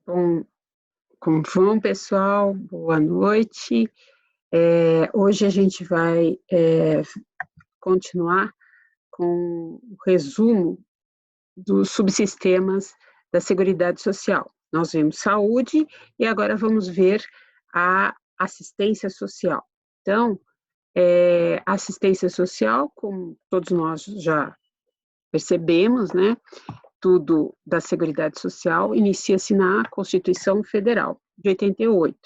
Bom, como vão, pessoal? Boa noite. Hoje a gente vai continuar com o resumo dos subsistemas da Seguridade Social. Nós vimos saúde e agora vamos ver a assistência social. Então, a assistência social, como todos nós já percebemos, né? Tudo da Seguridade Social inicia-se na Constituição Federal de 88,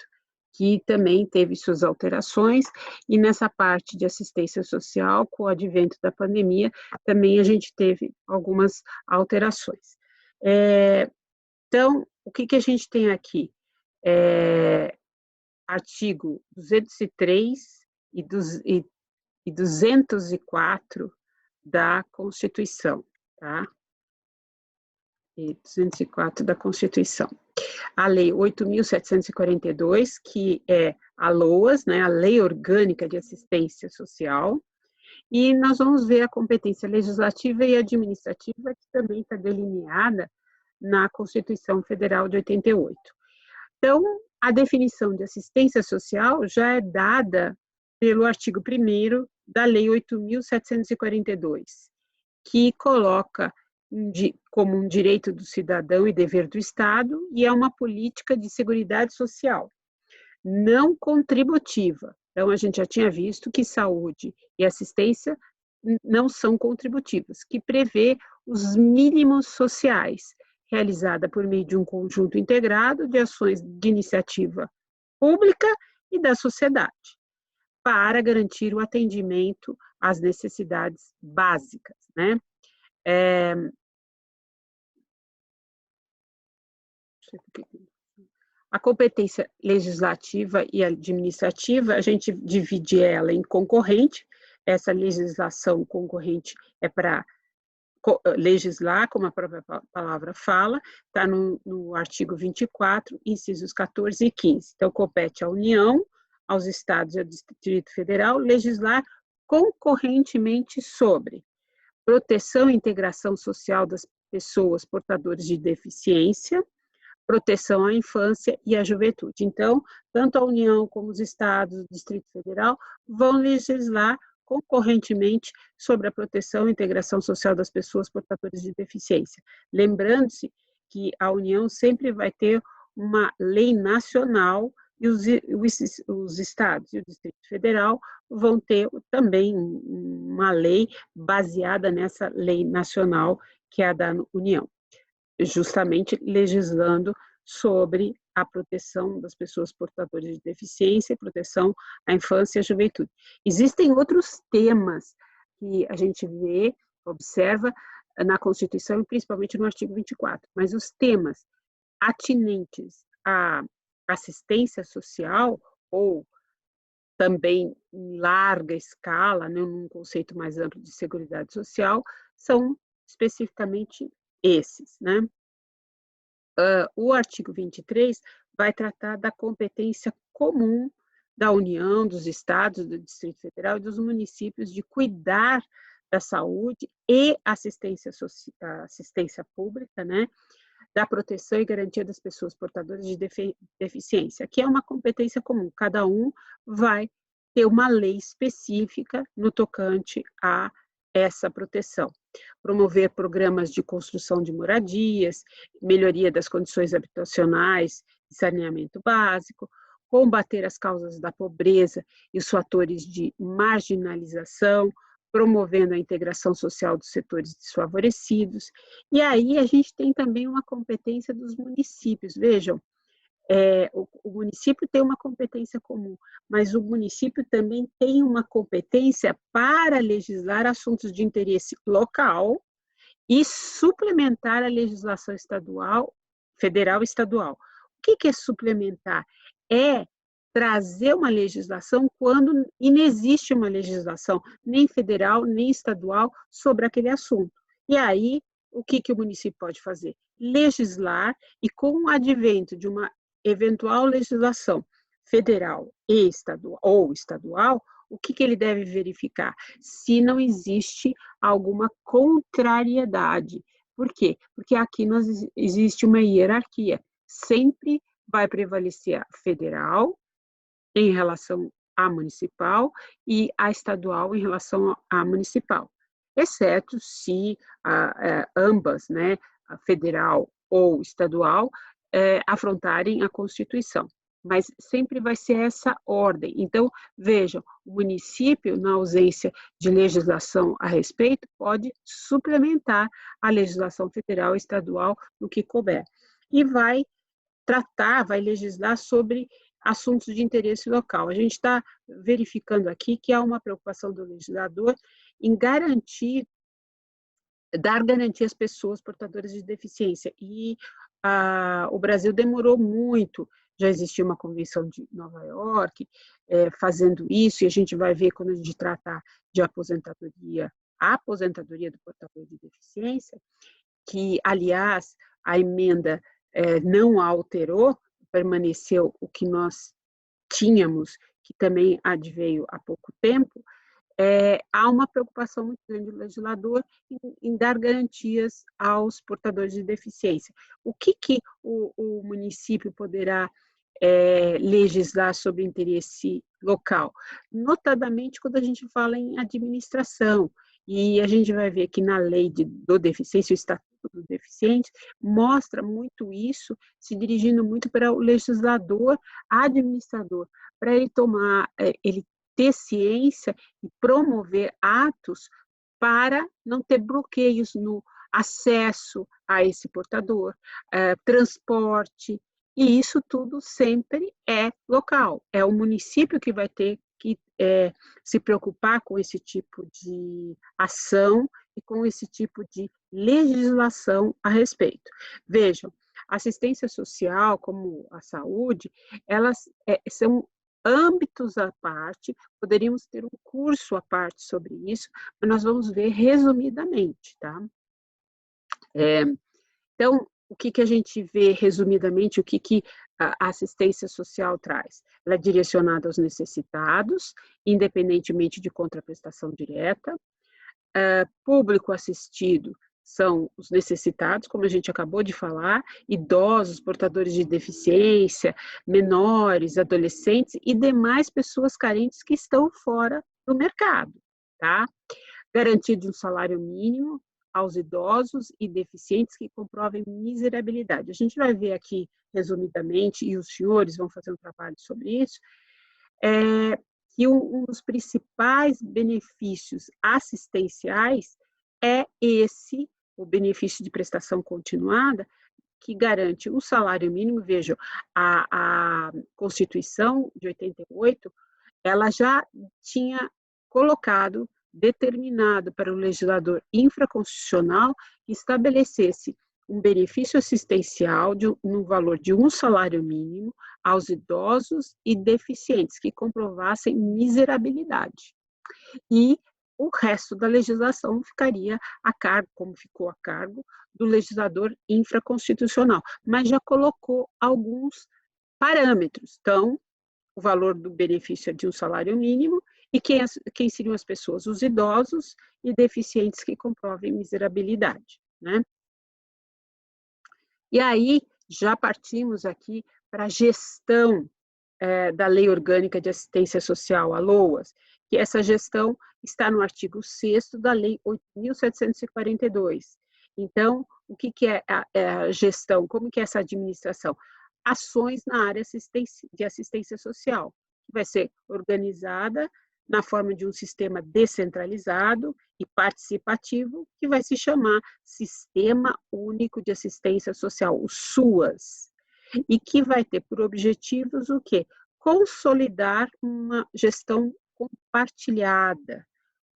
que também teve suas alterações, e nessa parte de assistência social, com o advento da pandemia, também a gente teve algumas alterações. Então, o que a gente tem aqui? Artigo 203 e 204 da Constituição, tá? E 204 da Constituição. A Lei 8.742, que é a LOAS, né, a Lei Orgânica de Assistência Social, e nós vamos ver a competência legislativa e administrativa, que também está delineada na Constituição Federal de 88. Então, a definição de assistência social já é dada pelo artigo 1º da Lei 8.742, que coloca como um direito do cidadão e dever do Estado, e é uma política de seguridade social, não contributiva. Então, a gente já tinha visto que saúde e assistência não são contributivas, que prevê os mínimos sociais, realizada por meio de um conjunto integrado de ações de iniciativa pública e da sociedade, para garantir o atendimento às necessidades básicas, né? A competência legislativa e administrativa, a gente divide ela em concorrente. Essa legislação concorrente é para legislar, como a própria palavra fala, está no artigo 24, incisos 14 e 15. Então, compete à União, aos Estados e ao Distrito Federal legislar concorrentemente sobre proteção e integração social das pessoas portadoras de deficiência, proteção à infância e à juventude. Então, tanto a União como os Estados, o Distrito Federal, vão legislar concorrentemente sobre a proteção e integração social das pessoas portadoras de deficiência. Lembrando-se que a União sempre vai ter uma lei nacional e os estados e o Distrito Federal vão ter também uma lei baseada nessa lei nacional, que é a da União, justamente legislando sobre a proteção das pessoas portadoras de deficiência e proteção à infância e à juventude. Existem outros temas que a gente vê, observa na Constituição, principalmente no artigo 24, mas os temas atinentes à assistência social, ou também em larga escala, né, num conceito mais amplo de seguridade social, são especificamente esses, né? O artigo 23 vai tratar da competência comum da União, dos estados, do Distrito Federal e dos municípios de cuidar da saúde e assistência pública, né, da proteção e garantia das pessoas portadoras de deficiência, que é uma competência comum. Cada um vai ter uma lei específica no tocante a essa proteção. Promover programas de construção de moradias, melhoria das condições habitacionais e saneamento básico, combater as causas da pobreza e os fatores de marginalização, promovendo a integração social dos setores desfavorecidos. E aí a gente tem também uma competência dos municípios. Vejam, o município tem uma competência comum, mas o município também tem uma competência para legislar assuntos de interesse local e suplementar a legislação estadual, federal e estadual. O que é suplementar? É trazer uma legislação quando inexiste uma legislação, nem federal, nem estadual, sobre aquele assunto. E aí, o que o município pode fazer? Legislar, e com o advento de uma eventual legislação federal e estadual, ou estadual, o que ele deve verificar? Se não existe alguma contrariedade. Por quê? Porque aqui existe uma hierarquia. sempre vai prevalecer a federal em relação à municipal e a estadual em relação à municipal, exceto se ambas, né, a federal ou estadual, afrontarem a Constituição. Mas sempre vai ser essa ordem. Então, vejam, o município, na ausência de legislação a respeito, pode suplementar a legislação federal e estadual no que couber. E vai legislar sobre assuntos de interesse local. A gente está verificando aqui que há uma preocupação do legislador em dar garantia às pessoas portadoras de deficiência. E o Brasil demorou muito, já existia uma convenção de Nova York fazendo isso, e a gente vai ver quando a gente tratar de aposentadoria, a aposentadoria do portador de deficiência, que, aliás, a emenda não alterou, permaneceu o que nós tínhamos, que também adveio há pouco tempo. Há uma preocupação muito grande do legislador em dar garantias aos portadores de deficiência. O que o município poderá legislar sobre interesse local? Notadamente quando a gente fala em administração, e a gente vai ver que na lei do deficiente, o Estatuto do Deficiente, mostra muito isso, se dirigindo muito para o legislador, administrador, para ele ter ciência e promover atos para não ter bloqueios no acesso a esse portador, transporte, e isso tudo sempre é local, é o município que vai ter que se preocupar com esse tipo de ação e com esse tipo de legislação a respeito. Vejam, assistência social, como a saúde, elas são âmbitos à parte, poderíamos ter um curso à parte sobre isso, mas nós vamos ver resumidamente, tá? Então, o que a gente vê resumidamente, o que a assistência social traz? Ela é direcionada aos necessitados, independentemente de contraprestação direta. Público assistido são os necessitados, como a gente acabou de falar, idosos, portadores de deficiência, menores, adolescentes e demais pessoas carentes que estão fora do mercado, tá? Garantido um salário mínimo aos idosos e deficientes que comprovem miserabilidade. A gente vai ver aqui, resumidamente, e os senhores vão fazer um trabalho sobre isso, que um dos principais benefícios assistenciais é o benefício de prestação continuada, que garante um salário mínimo. Vejam, a Constituição de 88, ela já tinha determinado para o legislador infraconstitucional que estabelecesse um benefício assistencial no valor de um salário mínimo aos idosos e deficientes que comprovassem miserabilidade. E o resto da legislação ficaria a cargo, como ficou a cargo, do legislador infraconstitucional, mas já colocou alguns parâmetros. Então, o valor do benefício é de um salário mínimo, e quem seriam as pessoas? Os idosos e deficientes que comprovem miserabilidade, né? E aí, já partimos aqui para a gestão da Lei Orgânica de Assistência Social, a LOAS, que essa gestão está no artigo 6º da Lei 8.742. Então, o que é a gestão? Como que é essa administração? Ações na área de assistência social, que vai ser organizada na forma de um sistema descentralizado e participativo, que vai se chamar Sistema Único de Assistência Social, o SUAS, e que vai ter por objetivos o quê? Consolidar uma gestão compartilhada,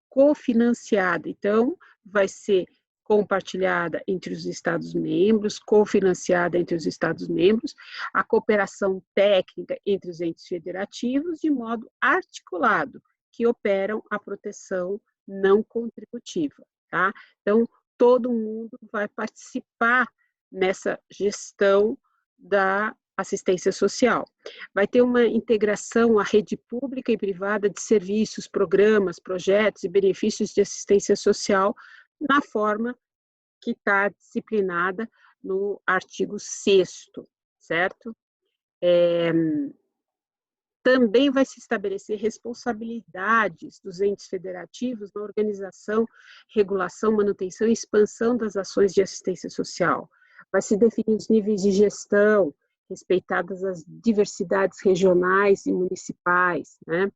cofinanciada. Então, vai ser compartilhada entre os Estados-membros, cofinanciada entre os Estados-membros, a cooperação técnica entre os entes federativos, de modo articulado, que operam a proteção não contributiva, tá? Então, todo mundo vai participar nessa gestão da assistência social. Vai ter uma integração à rede pública e privada de serviços, programas, projetos e benefícios de assistência social na forma que está disciplinada no artigo 6º, certo? Também vai se estabelecer responsabilidades dos entes federativos na organização, regulação, manutenção e expansão das ações de assistência social. Vai se definir os níveis de gestão, respeitadas as diversidades regionais e municipais, né?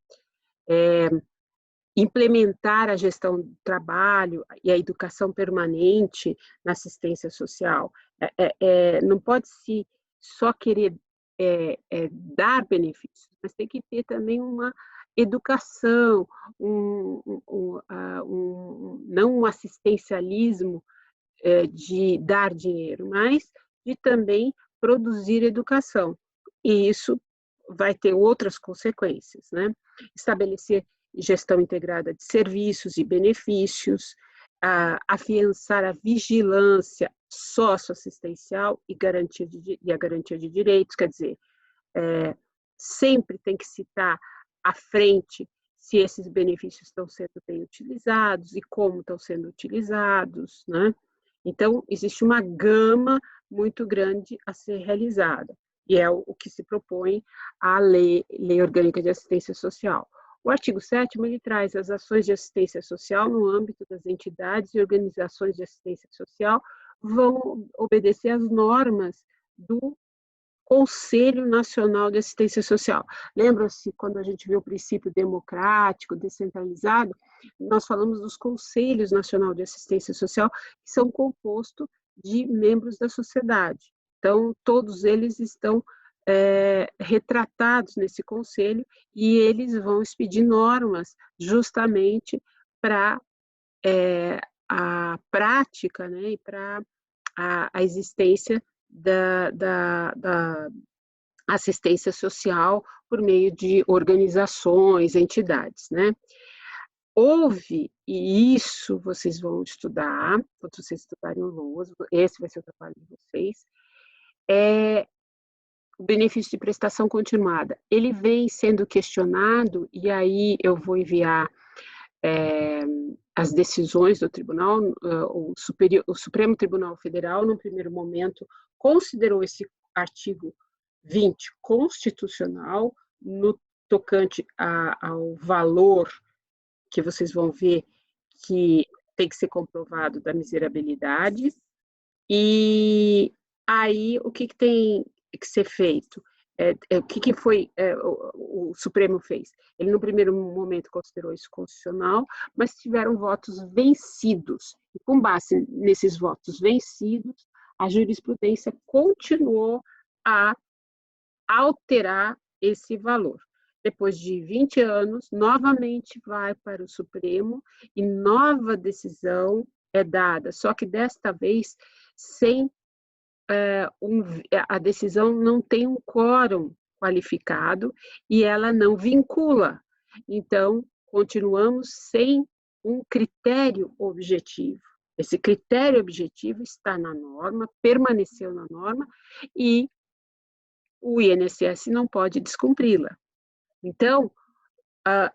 Implementar a gestão do trabalho e a educação permanente na assistência social. Não pode se só querer dar benefícios, mas tem que ter também uma educação, não um assistencialismo de dar dinheiro, mas de também produzir educação. E isso vai ter outras consequências, né? Estabelecer gestão integrada de serviços e benefícios, afiançar a vigilância socioassistencial e a garantia de direitos, quer dizer, sempre tem que citar à frente se esses benefícios estão sendo bem utilizados e como estão sendo utilizados, né? Então, existe uma gama muito grande a ser realizada, e é o que se propõe a Lei Orgânica de Assistência Social. O artigo 7º, ele traz as ações de assistência social no âmbito das entidades e organizações de assistência social vão obedecer às normas do Conselho Nacional de Assistência Social. Lembra-se quando a gente viu o princípio democrático, descentralizado, nós falamos dos Conselhos Nacional de Assistência Social, que são compostos de membros da sociedade. Então, todos eles estão retratados nesse conselho e eles vão expedir normas justamente para a prática, né, e para a existência da assistência social por meio de organizações, entidades, né? Houve, e isso vocês vão estudar, quando vocês estudarem o LOAS, esse vai ser o trabalho de vocês, o benefício de prestação continuada. Ele vem sendo questionado, e aí eu vou enviar as decisões do tribunal, o Supremo Tribunal Federal, no primeiro momento, considerou esse artigo 20 constitucional, no tocante ao valor que vocês vão ver que tem que ser comprovado da miserabilidade, e aí o que tem que ser feito? O que foi o Supremo fez? Ele, no primeiro momento, considerou isso constitucional, mas tiveram votos vencidos. E, com base nesses votos vencidos, a jurisprudência continuou a alterar esse valor. Depois de 20 anos, novamente vai para o Supremo e nova decisão é dada, só que desta vez sem a decisão não tem um quórum qualificado e ela não vincula. Então, continuamos sem um critério objetivo. Esse critério objetivo está na norma, permaneceu na norma e o INSS não pode descumpri-la. Então,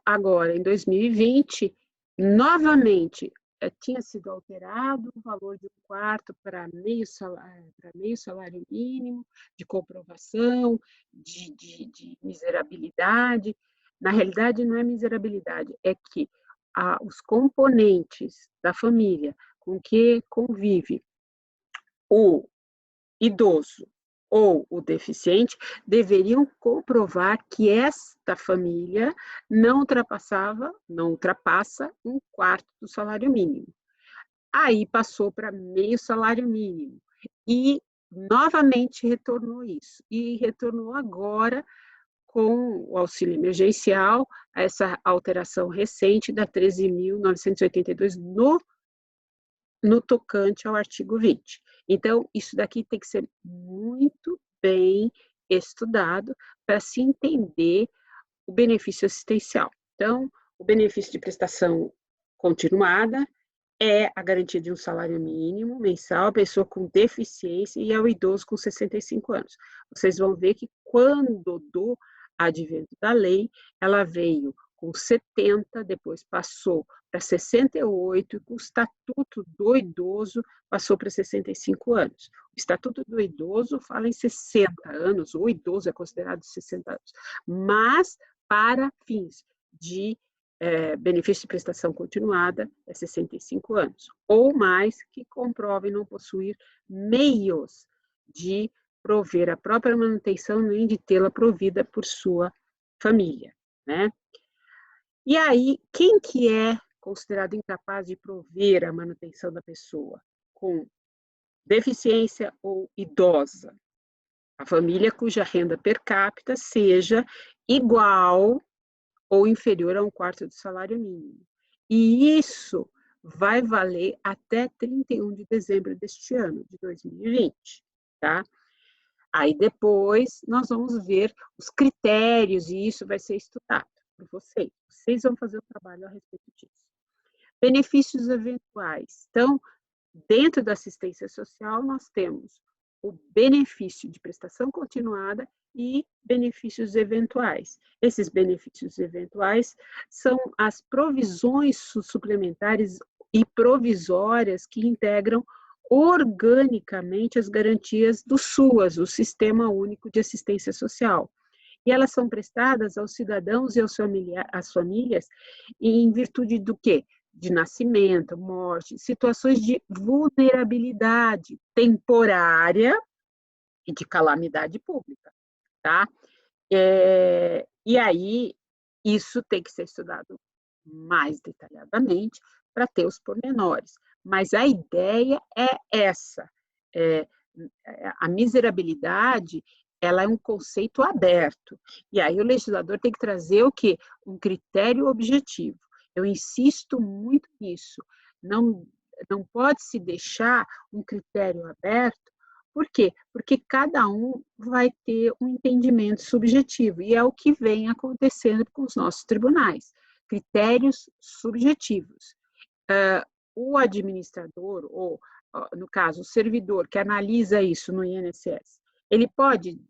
agora, em 2020, novamente, tinha sido alterado o valor de 1/4 para meio salário mínimo, de comprovação, de miserabilidade. Na realidade, não é miserabilidade, é que os componentes da família com que convive o idoso ou o deficiente deveriam comprovar que esta família não ultrapassa 1/4 do salário mínimo. Aí passou para meio salário mínimo e novamente retornou isso. E retornou agora com o auxílio emergencial, essa alteração recente da 13.982 no tocante ao artigo 20. Então, isso daqui tem que ser muito bem estudado para se entender o benefício assistencial. Então, o benefício de prestação continuada é a garantia de um salário mínimo mensal à pessoa com deficiência e ao idoso com 65 anos. Vocês vão ver que quando do advento da lei, ela veio com 70, depois passou para 68, e com o Estatuto do Idoso passou para 65 anos. O Estatuto do Idoso fala em 60 anos, o idoso é considerado 60 anos, mas para fins de benefício de prestação continuada é 65 anos, ou mais que comprovem não possuir meios de prover a própria manutenção nem de tê-la provida por sua família, né? E aí, quem que é considerado incapaz de prover a manutenção da pessoa com deficiência ou idosa? A família cuja renda per capita seja igual ou inferior a 1/4 do salário mínimo. E isso vai valer até 31 de dezembro deste ano, de 2020, tá? Aí depois nós vamos ver os critérios e isso vai ser estudado por vocês. Vocês vão fazer o trabalho a respeito disso. Benefícios eventuais. Então, dentro da assistência social, nós temos o benefício de prestação continuada e benefícios eventuais. Esses benefícios eventuais são as provisões suplementares e provisórias que integram organicamente as garantias do SUAS, o Sistema Único de Assistência Social. E elas são prestadas aos cidadãos e às famílias em virtude do quê? De nascimento, morte, situações de vulnerabilidade temporária e de calamidade pública, tá? E aí, isso tem que ser estudado mais detalhadamente para ter os pormenores. Mas a ideia é essa. A miserabilidade, ela é um conceito aberto. E aí o legislador tem que trazer o quê? Um critério objetivo. Eu insisto muito nisso. Não pode se deixar um critério aberto. Por quê? Porque cada um vai ter um entendimento subjetivo, e é o que vem acontecendo com os nossos tribunais. Critérios subjetivos. O administrador, ou, no caso, o servidor que analisa isso no INSS, ele pode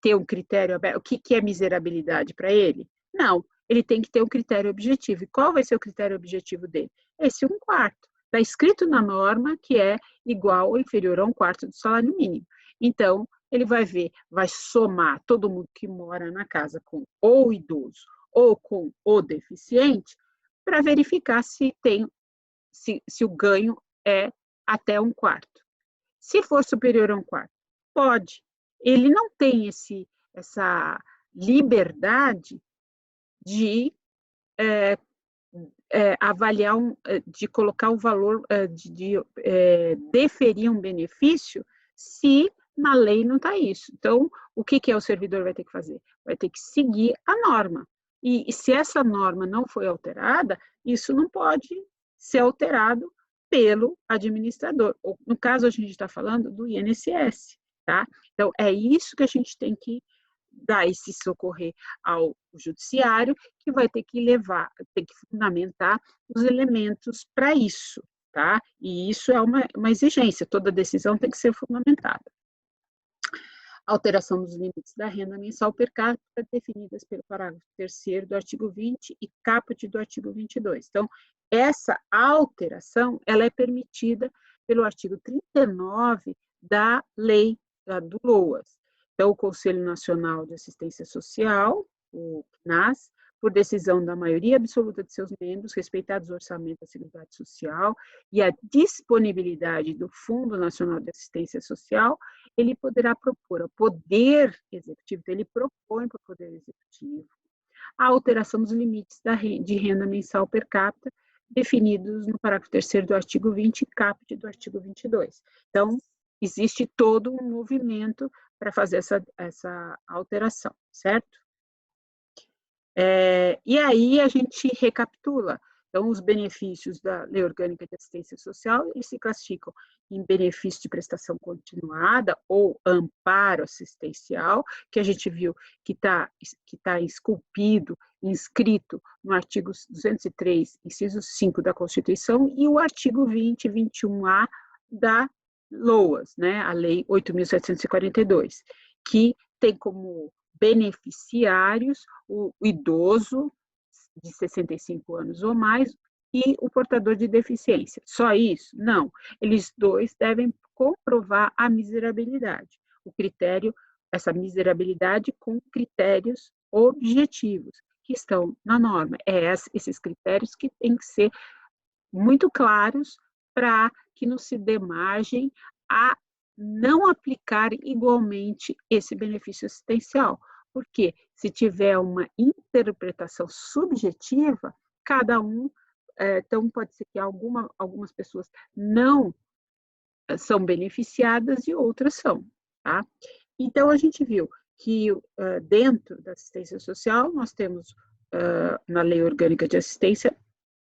ter um critério aberto. O que é miserabilidade para ele? Não, ele tem que ter um critério objetivo. E qual vai ser o critério objetivo dele? Esse 1/4. Está escrito na norma que é igual ou inferior a 1/4 do salário mínimo. Então, ele vai ver, vai somar todo mundo que mora na casa com ou idoso ou com o deficiente, para verificar se o ganho é até 1/4. Se for superior a 1/4, pode. Ele não tem essa liberdade de avaliar, de colocar o valor, de deferir um benefício, se na lei não está isso. Então, o que o servidor vai ter que fazer? Vai ter que seguir a norma. E se essa norma não foi alterada, isso não pode ser alterado pelo administrador. Ou, no caso, a gente está falando do INSS, tá? Então, é isso que a gente tem que dar esse socorrer ao judiciário, que vai ter que tem que fundamentar os elementos para isso, tá? E isso é uma exigência, toda decisão tem que ser fundamentada. Alteração dos limites da renda mensal per capita definidas pelo parágrafo 3º do artigo 20 e caput do artigo 22. Então, essa alteração, ela é permitida pelo artigo 39 da lei do LOAS. Então, o Conselho Nacional de Assistência Social, o CNAS, por decisão da maioria absoluta de seus membros, respeitados o orçamento da Seguridade Social e a disponibilidade do Fundo Nacional de Assistência Social, ele poderá propor ao Poder Executivo, ele propõe para o Poder Executivo a alteração dos limites de renda mensal per capita, definidos no parágrafo 3º do artigo 20 e caput do artigo 22. Então, existe todo um movimento para fazer essa alteração, certo? E aí a gente recapitula. Então, os benefícios da Lei Orgânica de Assistência Social, eles se classificam em benefício de prestação continuada ou amparo assistencial, que a gente viu que tá esculpido, inscrito no artigo 203, inciso 5 da Constituição, e o artigo 20 e 21A da LOAS, né, a Lei 8.742, que tem como beneficiários, o idoso de 65 anos ou mais e o portador de deficiência. Só isso? Não. Eles dois devem comprovar a miserabilidade. O critério, essa miserabilidade com critérios objetivos, que estão na norma. Esses critérios que têm que ser muito claros para que não se dê margem a não aplicar igualmente esse benefício assistencial. Porque se tiver uma interpretação subjetiva, cada um, então pode ser que algumas pessoas não são beneficiadas e outras são, tá? Então a gente viu que dentro da assistência social nós temos na Lei Orgânica de Assistência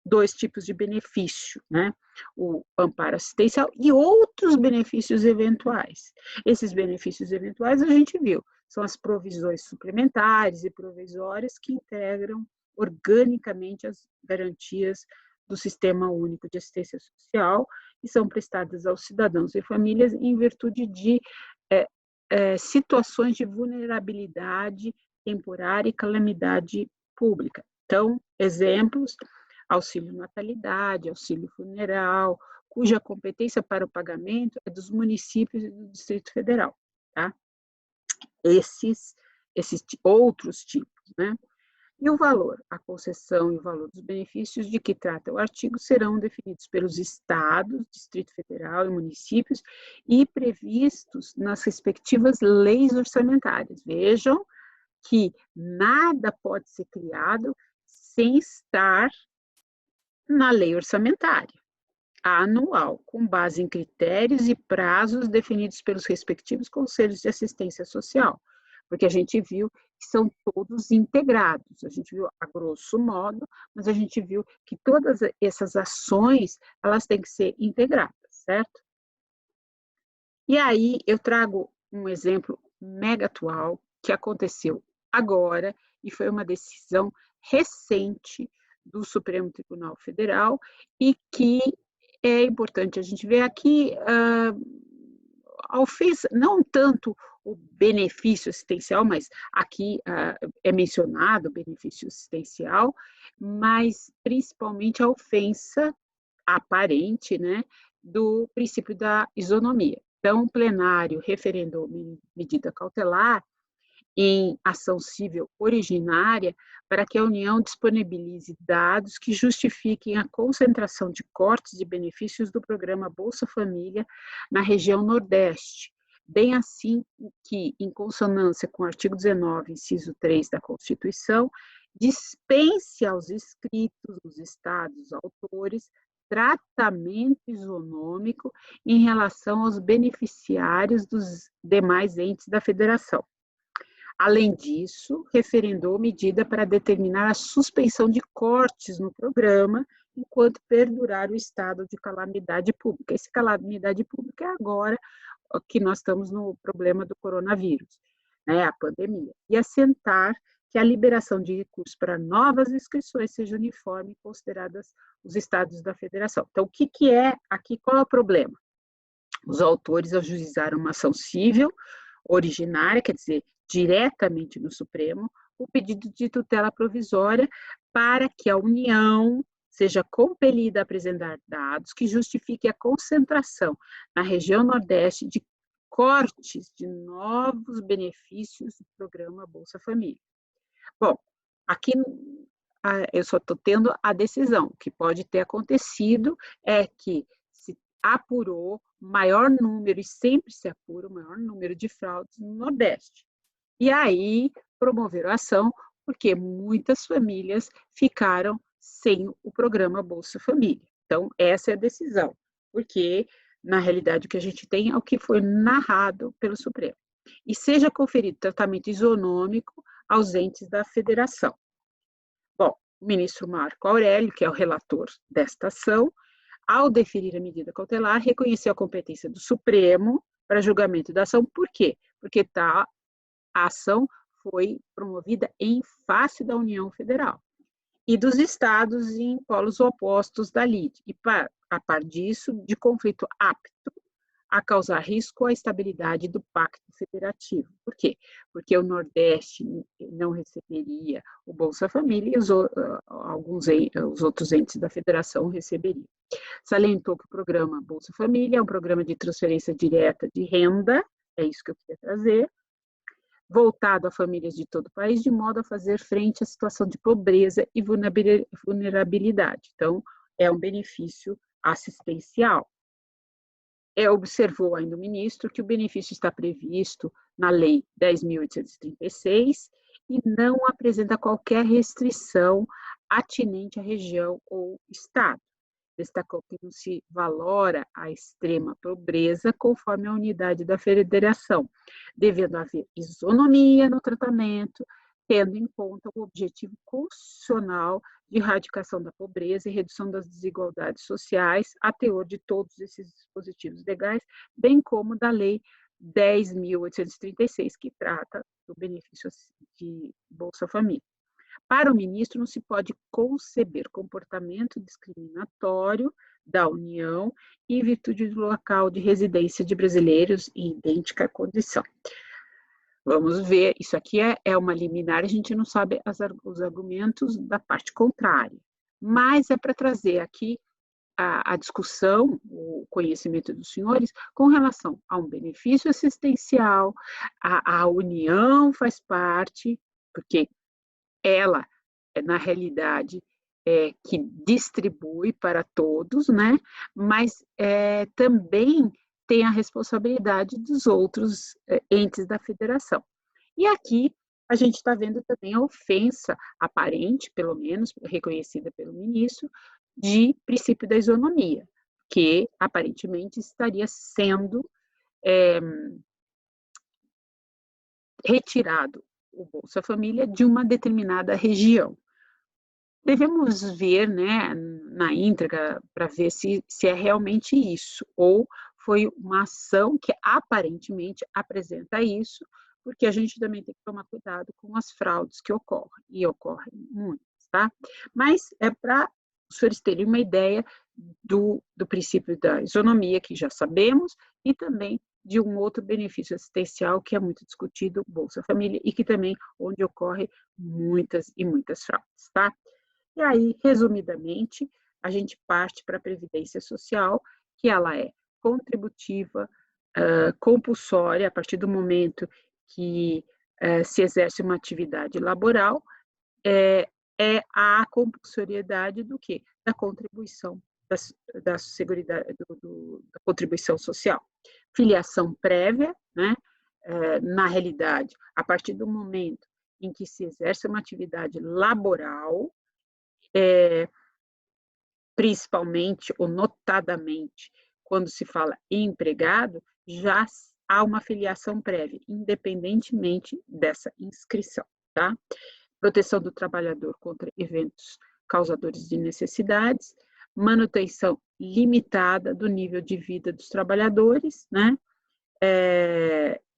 dois tipos de benefício, né? O amparo assistencial e outros benefícios eventuais. Esses benefícios eventuais a gente viu, são as provisões suplementares e provisórias que integram organicamente as garantias do Sistema Único de Assistência Social e são prestadas aos cidadãos e famílias em virtude de situações de vulnerabilidade temporária e calamidade pública. Então, exemplos: auxílio natalidade, auxílio funeral, cuja competência para o pagamento é dos municípios e do Distrito Federal, tá? Esses outros tipos, né? E o valor, a concessão e o valor dos benefícios de que trata o artigo serão definidos pelos estados, Distrito Federal e municípios e previstos nas respectivas leis orçamentárias. Vejam que nada pode ser criado sem estar na lei orçamentária anual, com base em critérios e prazos definidos pelos respectivos conselhos de assistência social, porque a gente viu que são todos integrados, a gente viu a grosso modo, mas a gente viu que todas essas ações, elas têm que ser integradas, certo? E aí eu trago um exemplo mega atual que aconteceu agora e foi uma decisão recente do Supremo Tribunal Federal e que é importante a gente ver aqui a ofensa, não tanto o benefício assistencial, mas aqui é mencionado o benefício assistencial, mas principalmente a ofensa aparente, né, do princípio da isonomia. Então, o plenário referendou medida cautelar em ação civil originária para que a União disponibilize dados que justifiquem a concentração de cortes de benefícios do programa Bolsa Família na região Nordeste, bem assim que, em consonância com o artigo 19, inciso 3 da Constituição, dispense aos inscritos nos estados autores tratamento isonômico em relação aos beneficiários dos demais entes da federação. Além disso, referendou medida para determinar a suspensão de cortes no programa enquanto perdurar o estado de calamidade pública. Esse calamidade pública é agora que nós estamos no problema do coronavírus, né, a pandemia. E assentar que a liberação de recursos para novas inscrições seja uniforme consideradas os estados da federação. Então, o que é aqui, qual é o problema? Os autores ajuizaram uma ação civil originária, quer dizer, diretamente no Supremo, o pedido de tutela provisória para que a União seja compelida a apresentar dados que justifiquem a concentração na região Nordeste de cortes de novos benefícios do programa Bolsa Família. Bom, aqui eu só estou tendo a decisão. O que pode ter acontecido é que se apurou maior número, e sempre se apura o maior número de fraudes no Nordeste. E aí promoveram a ação, porque muitas famílias ficaram sem o programa Bolsa Família. Então, essa é a decisão, porque, na realidade, o que a gente tem é o que foi narrado pelo Supremo. E seja conferido tratamento isonômico aos entes da federação. Bom, o ministro Marco Aurélio, que é o relator desta ação, ao deferir a medida cautelar, reconheceu a competência do Supremo para julgamento da ação. Por quê? Porque a ação foi promovida em face da União Federal e dos estados em polos opostos da lide. E, a par disso, de conflito apto a causar risco à estabilidade do pacto federativo. Por quê? Porque o Nordeste não receberia o Bolsa Família e os outros entes da federação receberiam. Salientou que o programa Bolsa Família é um programa de transferência direta de renda, é isso que eu queria trazer, voltado a famílias de todo o país, de modo a fazer frente à situação de pobreza e vulnerabilidade. Então, é um benefício assistencial. Observou ainda o ministro que o benefício está previsto na Lei 10.836 e não apresenta qualquer restrição atinente à região ou estado. Destacou que não se valora a extrema pobreza conforme a unidade da federação, devendo haver isonomia no tratamento, tendo em conta o objetivo constitucional de erradicação da pobreza e redução das desigualdades sociais, a teor de todos esses dispositivos legais, bem como da Lei 10.836, que trata do benefício de Bolsa Família. Para o ministro, não se pode conceber comportamento discriminatório da União em virtude do local de residência de brasileiros em idêntica condição. Vamos ver, isso aqui é uma liminar, a gente não sabe os argumentos da parte contrária, mas é para trazer aqui a discussão, o conhecimento dos senhores com relação a um benefício assistencial, a União faz parte, porque ela, na realidade, que distribui para todos, né? Mas também tem a responsabilidade dos outros entes da federação. E aqui a gente está vendo também a ofensa aparente, pelo menos reconhecida pelo ministro, de princípio da isonomia, que aparentemente estaria sendo retirado o Bolsa Família de uma determinada região. Devemos ver, né, na íntegra para ver se é realmente isso, ou foi uma ação que aparentemente apresenta isso, porque a gente também tem que tomar cuidado com as fraudes que ocorrem, e ocorrem muitas, tá? Mas é para os senhores terem uma ideia do princípio da isonomia, que já sabemos, e também de um outro benefício assistencial que é muito discutido, Bolsa Família, e que também onde ocorre muitas e muitas fraudes, tá? E aí, resumidamente, a gente parte para a Previdência Social, que ela é contributiva, compulsória, a partir do momento que se exerce uma atividade laboral, é a compulsoriedade do quê? Da contribuição, da seguridade, da contribuição social. Filiação prévia, né? Na realidade, a partir do momento em que se exerce uma atividade laboral, principalmente ou notadamente quando se fala em empregado, já há uma filiação prévia, independentemente dessa inscrição, tá? Proteção do trabalhador contra eventos causadores de necessidades, manutenção limitada do nível de vida dos trabalhadores, né?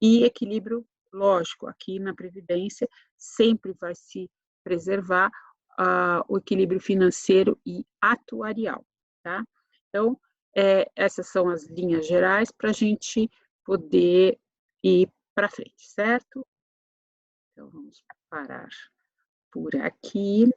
E equilíbrio, lógico, aqui na Previdência sempre vai se preservar o equilíbrio financeiro e atuarial, tá? Então, essas são as linhas gerais para a gente poder ir para frente, certo? Então, vamos parar por aqui.